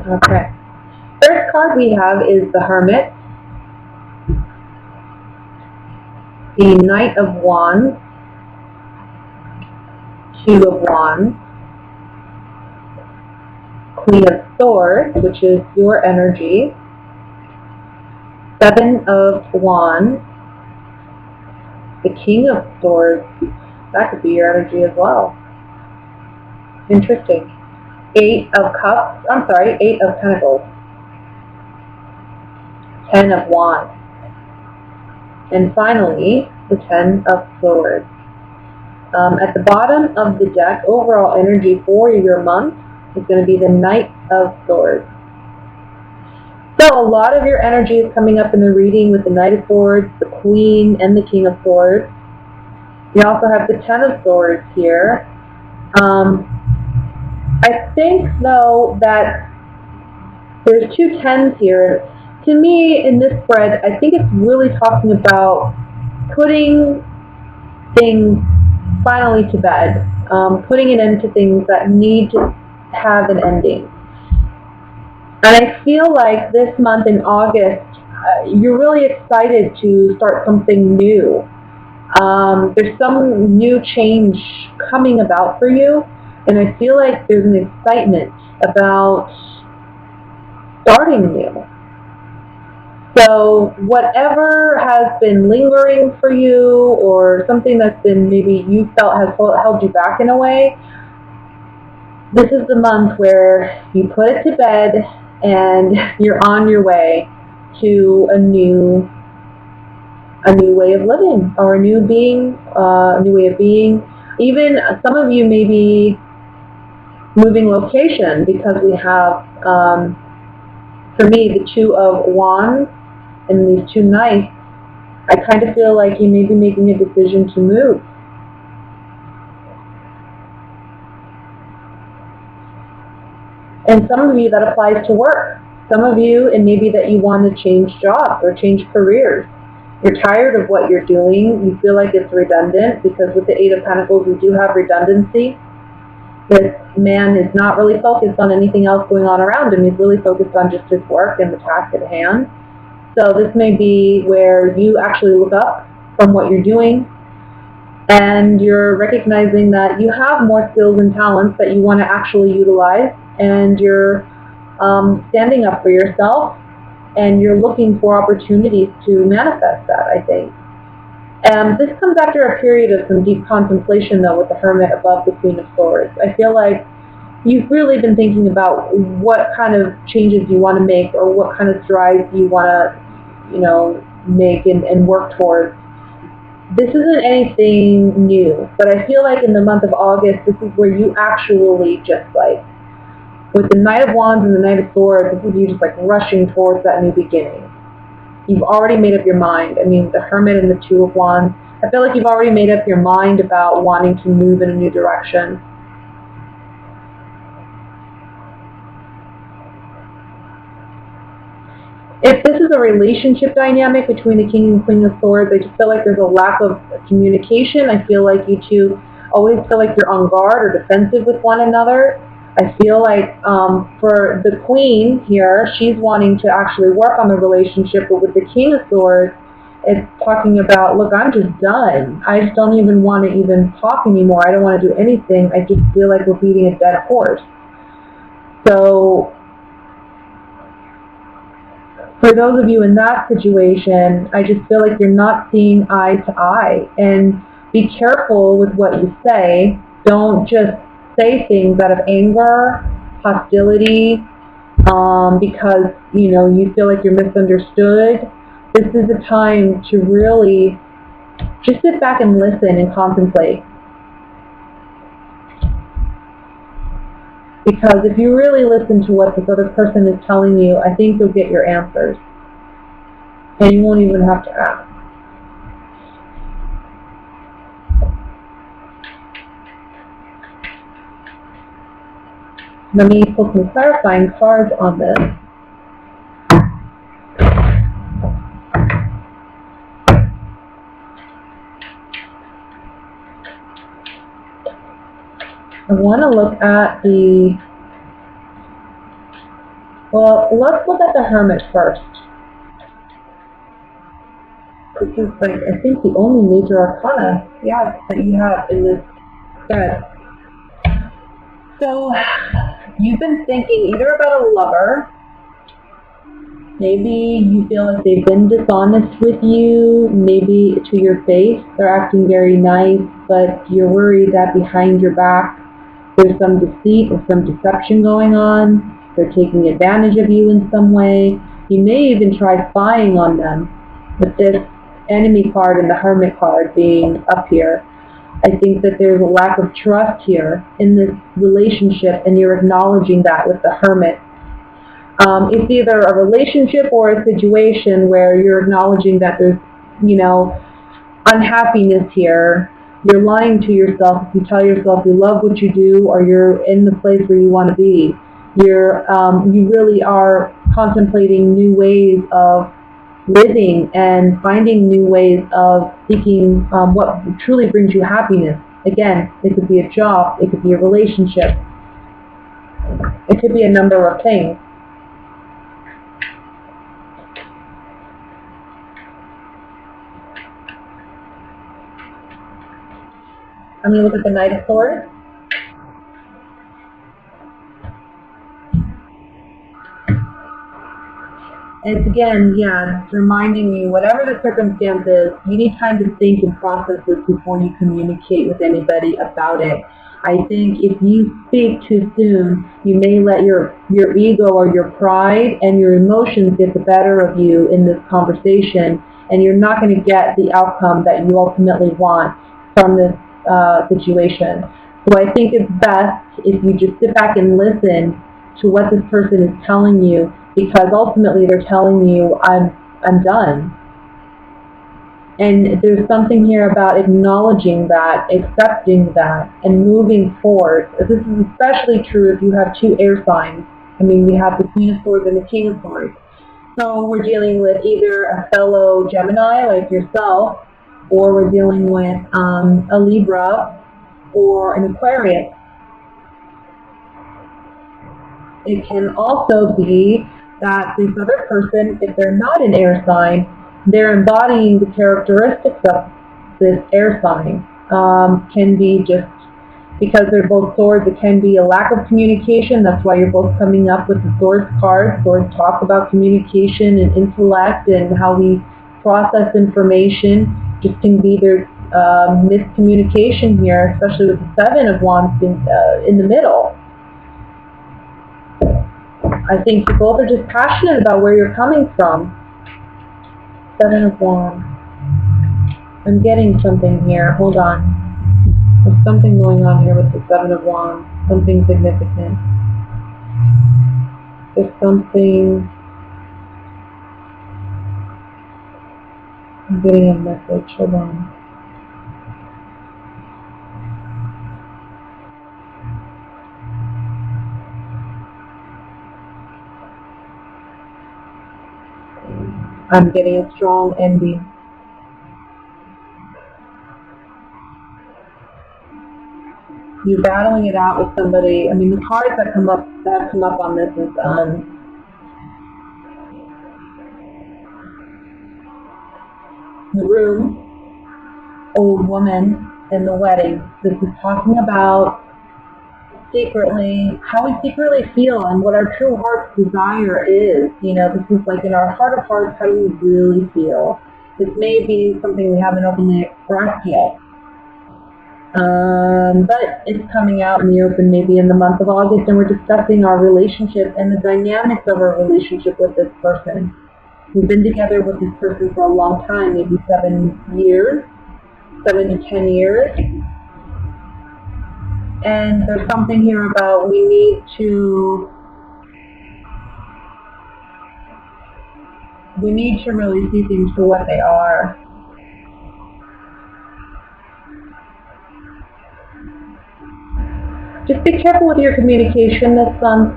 Okay. First card we have is the Hermit, the Knight of Wands, Two of Wands, Queen of Swords, which is your energy, Seven of Wands, the King of Swords, that could be your energy as well. Interesting. Eight of Pentacles, Ten of Wands, and finally, the Ten of Swords. At the bottom of the deck, overall energy for your month is going to be the Knight of Swords. So a lot of your energy is coming up in the reading with the Knight of Swords, the Queen, and the King of Swords. You also have the Ten of Swords here. I think, though, that there's two tens here. To me, in this spread, I think it's really talking about putting things finally to bed, putting an end to things that need to have an ending. And I feel like this month in August, you're really excited to start something new. There's some new change coming about for you, and I feel like there's an excitement about starting new. So whatever has been lingering for you, or something that's been maybe you felt has held you back in a way, this is the month where you put it to bed and you're on your way to a new way of living, or a new way of being. Even some of you may be moving location, because we have, for me, the Two of Wands and these two Knights. I kind of feel like you may be making a decision to move. And some of you, that applies to work. Some of you, it may be that you want to change jobs or change careers. You're tired of what you're doing. You feel like it's redundant, because with the Eight of Pentacles, we do have redundancy. This man is not really focused on anything else going on around him. He's really focused on just his work and the task at hand. So this may be where you actually look up from what you're doing, and you're recognizing that you have more skills and talents that you want to actually utilize, and you're standing up for yourself, and you're looking for opportunities to manifest that, I think. This comes after a period of some deep contemplation, though, with the Hermit above the Queen of Swords. I feel like you've really been thinking about what kind of changes you want to make, or what kind of strides you want to, make and work towards. This isn't anything new, but I feel like in the month of August, this is where you actually just like, with the Knight of Wands and the Knight of Swords, this is you just like rushing towards that new beginning. You've already made up your mind. I mean, the Hermit and the Two of Wands, I feel like you've already made up your mind about wanting to move in a new direction. If this is a relationship dynamic between the King and Queen of Swords, I just feel like there's a lack of communication. I feel like you two always feel like you're on guard or defensive with one another. I feel like for the Queen here, she's wanting to actually work on the relationship, but with the King of Swords, it's talking about, look, I'm just done. I just don't even want to even talk anymore. I don't want to do anything. I just feel like we're beating a dead horse. So for those of you in that situation, I just feel like you're not seeing eye to eye. And be careful with what you say. Don't just say things out of anger, hostility, because you feel like you're misunderstood. This is a time to really just sit back and listen and contemplate. Because if you really listen to what this other person is telling you, I think you'll get your answers. And you won't even have to ask. Let me put some clarifying cards on this. I want to look at the Well, let's look at the Hermit first. This is, like, I think the only major arcana, yeah, that you have in this set. So, you've been thinking either about a lover. Maybe you feel like they've been dishonest with you, maybe to your face. They're acting very nice, but you're worried that behind your back there's some deceit or some deception going on. They're taking advantage of you in some way. You may even try spying on them with this enemy card and the Hermit card being up here. I think that there's a lack of trust here in this relationship, and you're acknowledging that with the Hermit. It's either a relationship or a situation where you're acknowledging that there's, unhappiness here. You're lying to yourself if you tell yourself you love what you do or you're in the place where you want to be. You really are contemplating new ways of living and finding new ways of seeking what truly brings you happiness. Again, it could be a job, it could be a relationship, it could be a number of things. I'm going to look at the Knight of Swords. And it's again, it's reminding you, whatever the circumstance is, you need time to think and process this before you communicate with anybody about it. I think if you speak too soon, you may let your ego or your pride and your emotions get the better of you in this conversation, and you're not going to get the outcome that you ultimately want from this situation. So I think it's best if you just sit back and listen to what this person is telling you, because ultimately they're telling you, I'm done. And there's something here about acknowledging that, accepting that, and moving forward. This is especially true if you have two air signs. I mean, we have the Queen of Swords and the King of Swords. So we're dealing with either a fellow Gemini like yourself, or we're dealing with a Libra or an Aquarius. It can also be that this other person, if they're not an air sign, they're embodying the characteristics of this air sign. Can be just because they're both swords, it can be a lack of communication. That's why you're both coming up with the swords card. Swords talk about communication and intellect and how we process information. Just can be there's miscommunication here, especially with the Seven of Wands in the middle. I think you both are just passionate about where you're coming from. Seven of Wands. I'm getting something here. Hold on. There's something going on here with the Seven of Wands. Something significant. There's something... I'm getting a message. Hold on. I'm getting a strong envy. You're battling it out with somebody. I mean, the cards that have come up on this is the Room, Old Woman, and the Wedding. This is talking about secretly, how we secretly feel and what our true heart's desire is. This is like in our heart of hearts, how do we really feel? This may be something we haven't openly expressed yet. But it's coming out in the open maybe in the month of August, and we're discussing our relationship and the dynamics of our relationship with this person. We've been together with this person for a long time, maybe 7 years, 7 to 10 years. And there's something here about we need to really see things for what they are. Just be careful with your communication this month.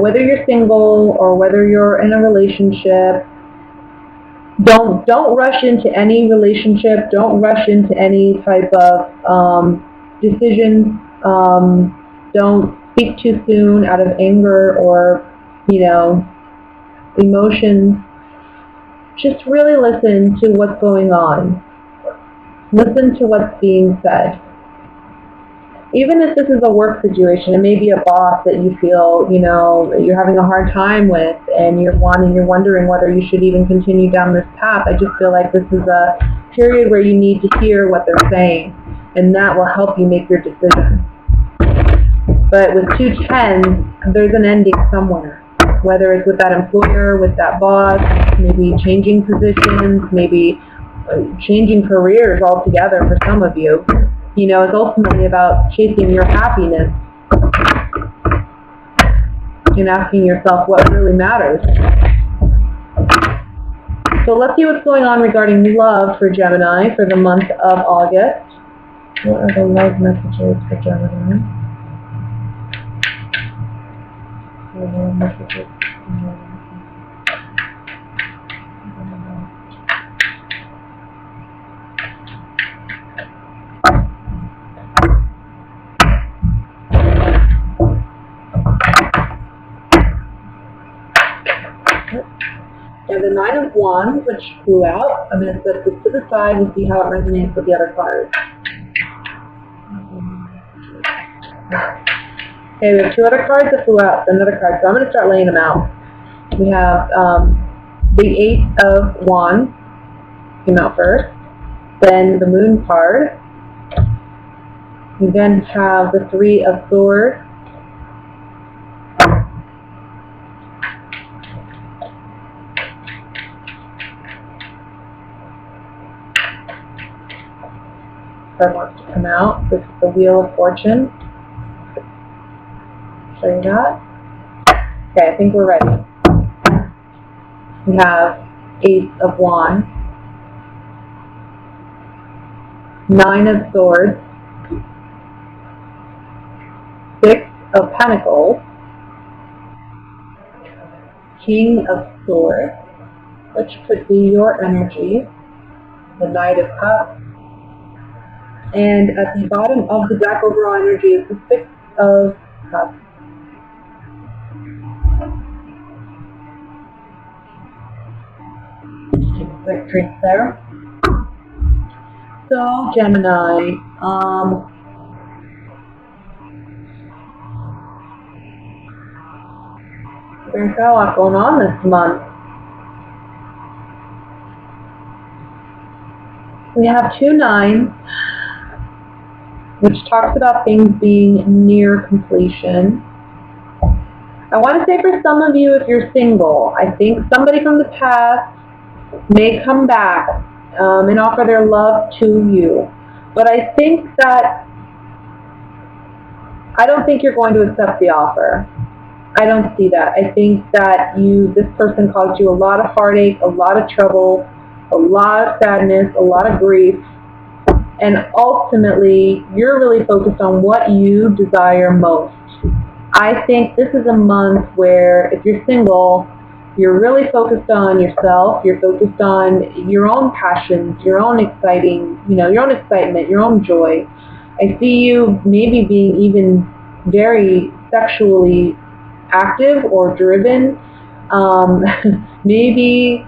Whether you're single or whether you're in a relationship, don't rush into any relationship. Don't rush into any type of decisions. Don't speak too soon out of anger or you know, emotions. Just really listen to what's going on. Listen to what's being said. Even if this is a work situation, it may be a boss that you feel, you know, you're having a hard time with, and you're wondering whether you should even continue down this path. I just feel like this is a period where you need to hear what they're saying, and that will help you make your decision. But with 2 10s, there's an ending somewhere. Whether it's with that employer, with that boss, maybe changing positions, maybe changing careers altogether for some of you. You know, it's ultimately about chasing your happiness and asking yourself what really matters. So let's see what's going on regarding love for Gemini for the month of August. What are the love messages for Gemini? Love messages. And the 9 of Wands, which flew out. I'm going to set this to the side and see how it resonates with the other cards. Okay, we have 2 other cards that flew out, another card, so I'm going to start laying them out. We have the 8 of Wands came out first, then the Moon card. We then have the 3 of Swords, wants to come out. This is the Wheel of Fortune. Show you that. Okay, I think we're ready. We have 8 of Wands, 9 of Swords, 6 of Pentacles, King of Swords, which could be your energy, the Knight of Cups, and at the bottom of the deck, overall energy is the 6 of Cups. Just take a quick drink there. So, Gemini, there's a lot going on this month. We have 2 9s, which talks about things being near completion. I want to say for some of you, if you're single, I think somebody from the past may come back and offer their love to you. But I think that, I don't think you're going to accept the offer. I don't see that. I think that this person caused you a lot of heartache, a lot of trouble, a lot of sadness, a lot of grief. And ultimately, you're really focused on what you desire most. I think this is a month where, if you're single, you're really focused on yourself. You're focused on your own passions, your own your own excitement, your own joy. I see you maybe being even very sexually active or driven. Maybe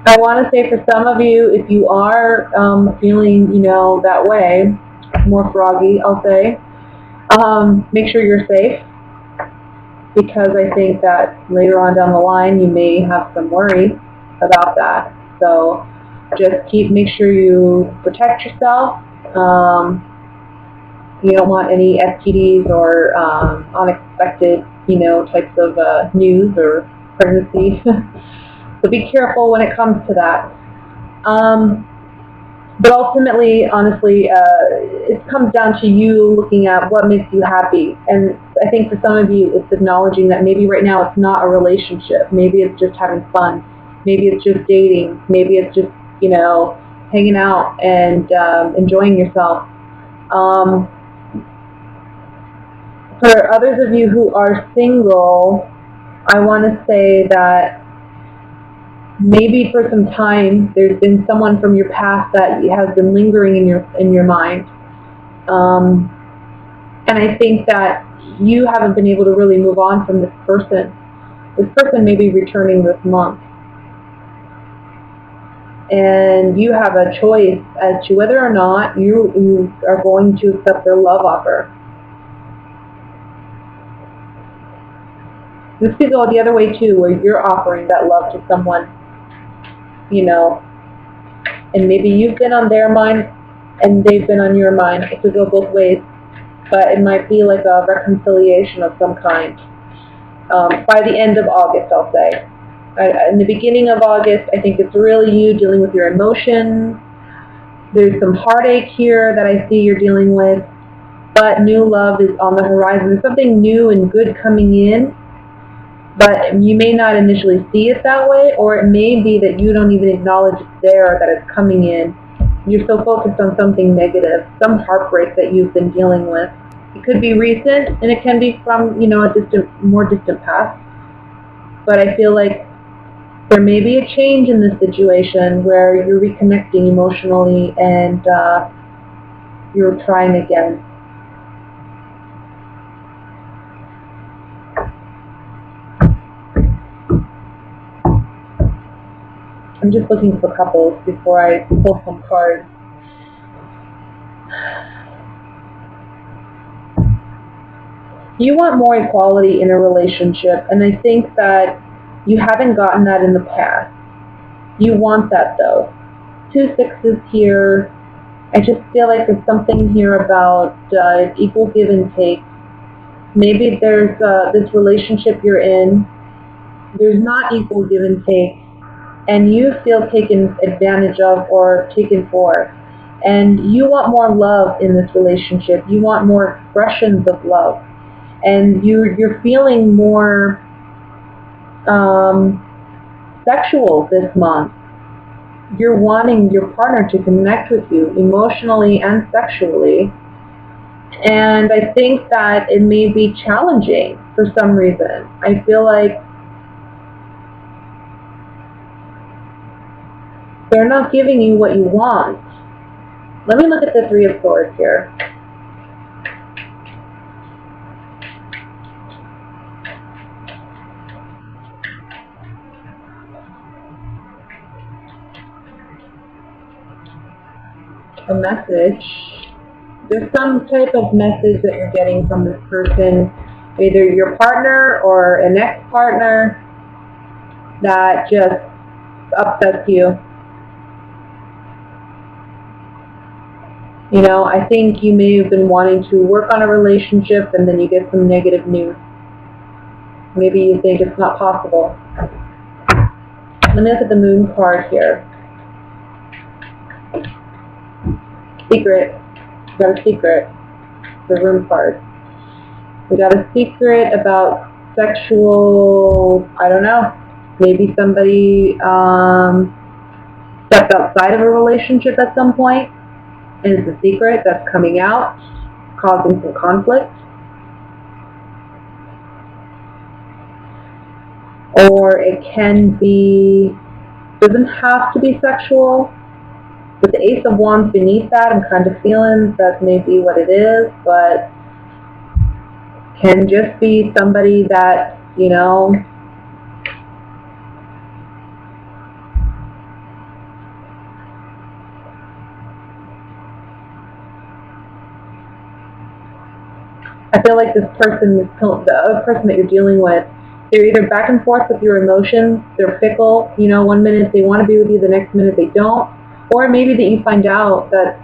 I want to say for some of you, if you are feeling, that way, more froggy, I'll say, make sure you're safe, because I think that later on down the line you may have some worry about that. So just make sure you protect yourself. You don't want any STDs or unexpected, types of news or pregnancy. So be careful when it comes to that. But ultimately, honestly, it comes down to you looking at what makes you happy. And I think for some of you, it's acknowledging that maybe right now it's not a relationship. Maybe it's just having fun. Maybe it's just dating. Maybe it's just, hanging out and enjoying yourself. For others of you who are single, I want to say that maybe for some time there's been someone from your past that has been lingering in your mind. And I think that you haven't been able to really move on from this person. This person may be returning this month. And you have a choice as to whether or not you are going to accept their love offer. This could go the other way too, where you're offering that love to someone, you know, and maybe you've been on their mind and they've been on your mind. It could go both ways, but it might be like a reconciliation of some kind. By the end of August, I'll say. In the beginning of August, I think it's really you dealing with your emotions. There's some heartache here that I see you're dealing with, but new love is on the horizon. There's something new and good coming in, but you may not initially see it that way, or it may be that you don't even acknowledge it's there, that it's coming in. You're so focused on something negative, some heartbreak that you've been dealing with. It could be recent, and it can be from, you know, a more distant past. But I feel like there may be a change in this situation where you're reconnecting emotionally and you're trying again. I'm just looking for couples before I pull some cards. You want more equality in a relationship, and I think that you haven't gotten that in the past. You want that though. 2 sixes here. I just feel like there's something here about equal give and take. Maybe there's this relationship you're in, there's not equal give and take, and you feel taken advantage of or taken for. And you want more love in this relationship. You want more expressions of love. And you're feeling more sexual this month. You're wanting your partner to connect with you emotionally and sexually. And I think that it may be challenging for some reason. I feel like they're not giving you what you want. Let me look at the Three of Swords here. A message. There's some type of message that you're getting from this person, either your partner or an ex-partner, that just upsets you. You know, I think you may have been wanting to work on a relationship and then you get some negative news. Maybe you think it's not possible. Let me look at the Moon card here. Secret. We got a secret. The Room card. We got a secret about sexual, I don't know, maybe somebody stepped outside of a relationship at some point, and it's a secret that's coming out, causing some conflict. Or it can be, doesn't have to be sexual. With the Ace of Wands beneath that, I'm kind of feeling that may be what it is, but can just be somebody that, you know, I feel like this person, the other person that you're dealing with, they're either back and forth with your emotions, they're fickle, you know, one minute they want to be with you, the next minute they don't. Or maybe that you find out that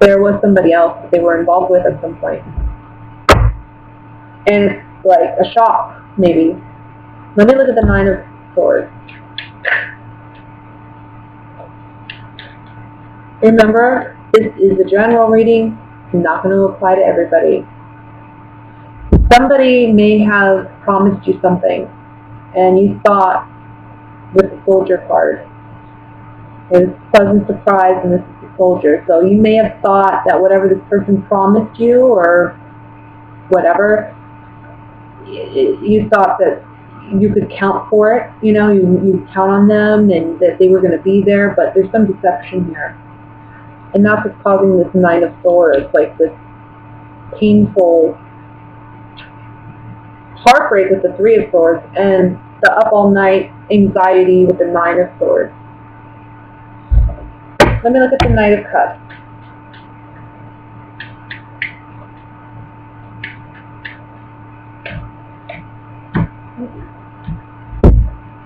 there was somebody else that they were involved with at some point. And it's like a shock, maybe. Let me look at the Nine of Swords. Remember, this is a general reading. It's not going to apply to everybody. Somebody may have promised you something, and you thought, with the Soldier card, it was a pleasant surprise, and this is the Soldier. So you may have thought that whatever this person promised you, or whatever, you thought that you could count for it. You know, you count on them, and that they were going to be there, but there's some deception here. And that's what's causing this Nine of Swords, like this painful heartbreak with the Three of Swords, and the up all night anxiety with the Nine of Swords. Let me look at the Knight of Cups.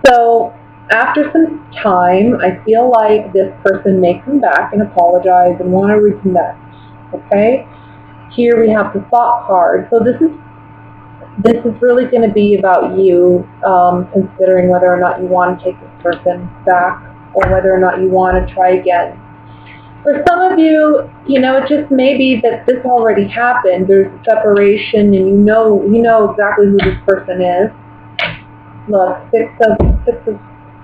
So after some time, I feel like this person may come back and apologize and want to reconnect. Okay? Here we have the Thought card. So this is really going to be about you considering whether or not you want to take this person back or whether or not you want to try again. For some of you, it just may be that this already happened. There's a separation, and you know exactly who this person is. Look, Six of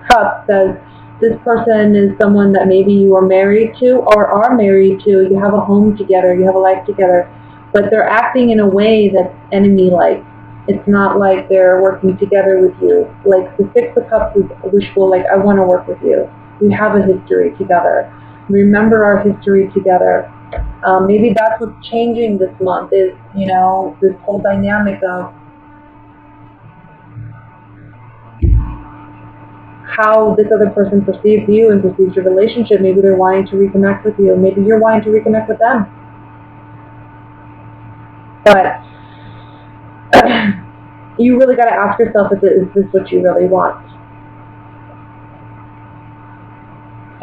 Cups says this person is someone that maybe you are married to or are married to. You have a home together. You have a life together. But they're acting in a way that's enemy-like. It's not like they're working together with you. Like the Six of Cups is wishful, like, I want to work with you. We have a history together. Remember our history together. Maybe that's what's changing this month is, this whole dynamic of how this other person perceives you and perceives your relationship. Maybe they're wanting to reconnect with you. Maybe you're wanting to reconnect with them. But you really got to ask yourself, is this what you really want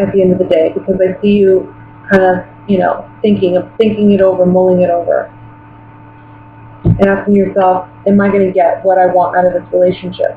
at the end of the day? Because I see you kind of, thinking it over, mulling it over, and asking yourself, am I going to get what I want out of this relationship?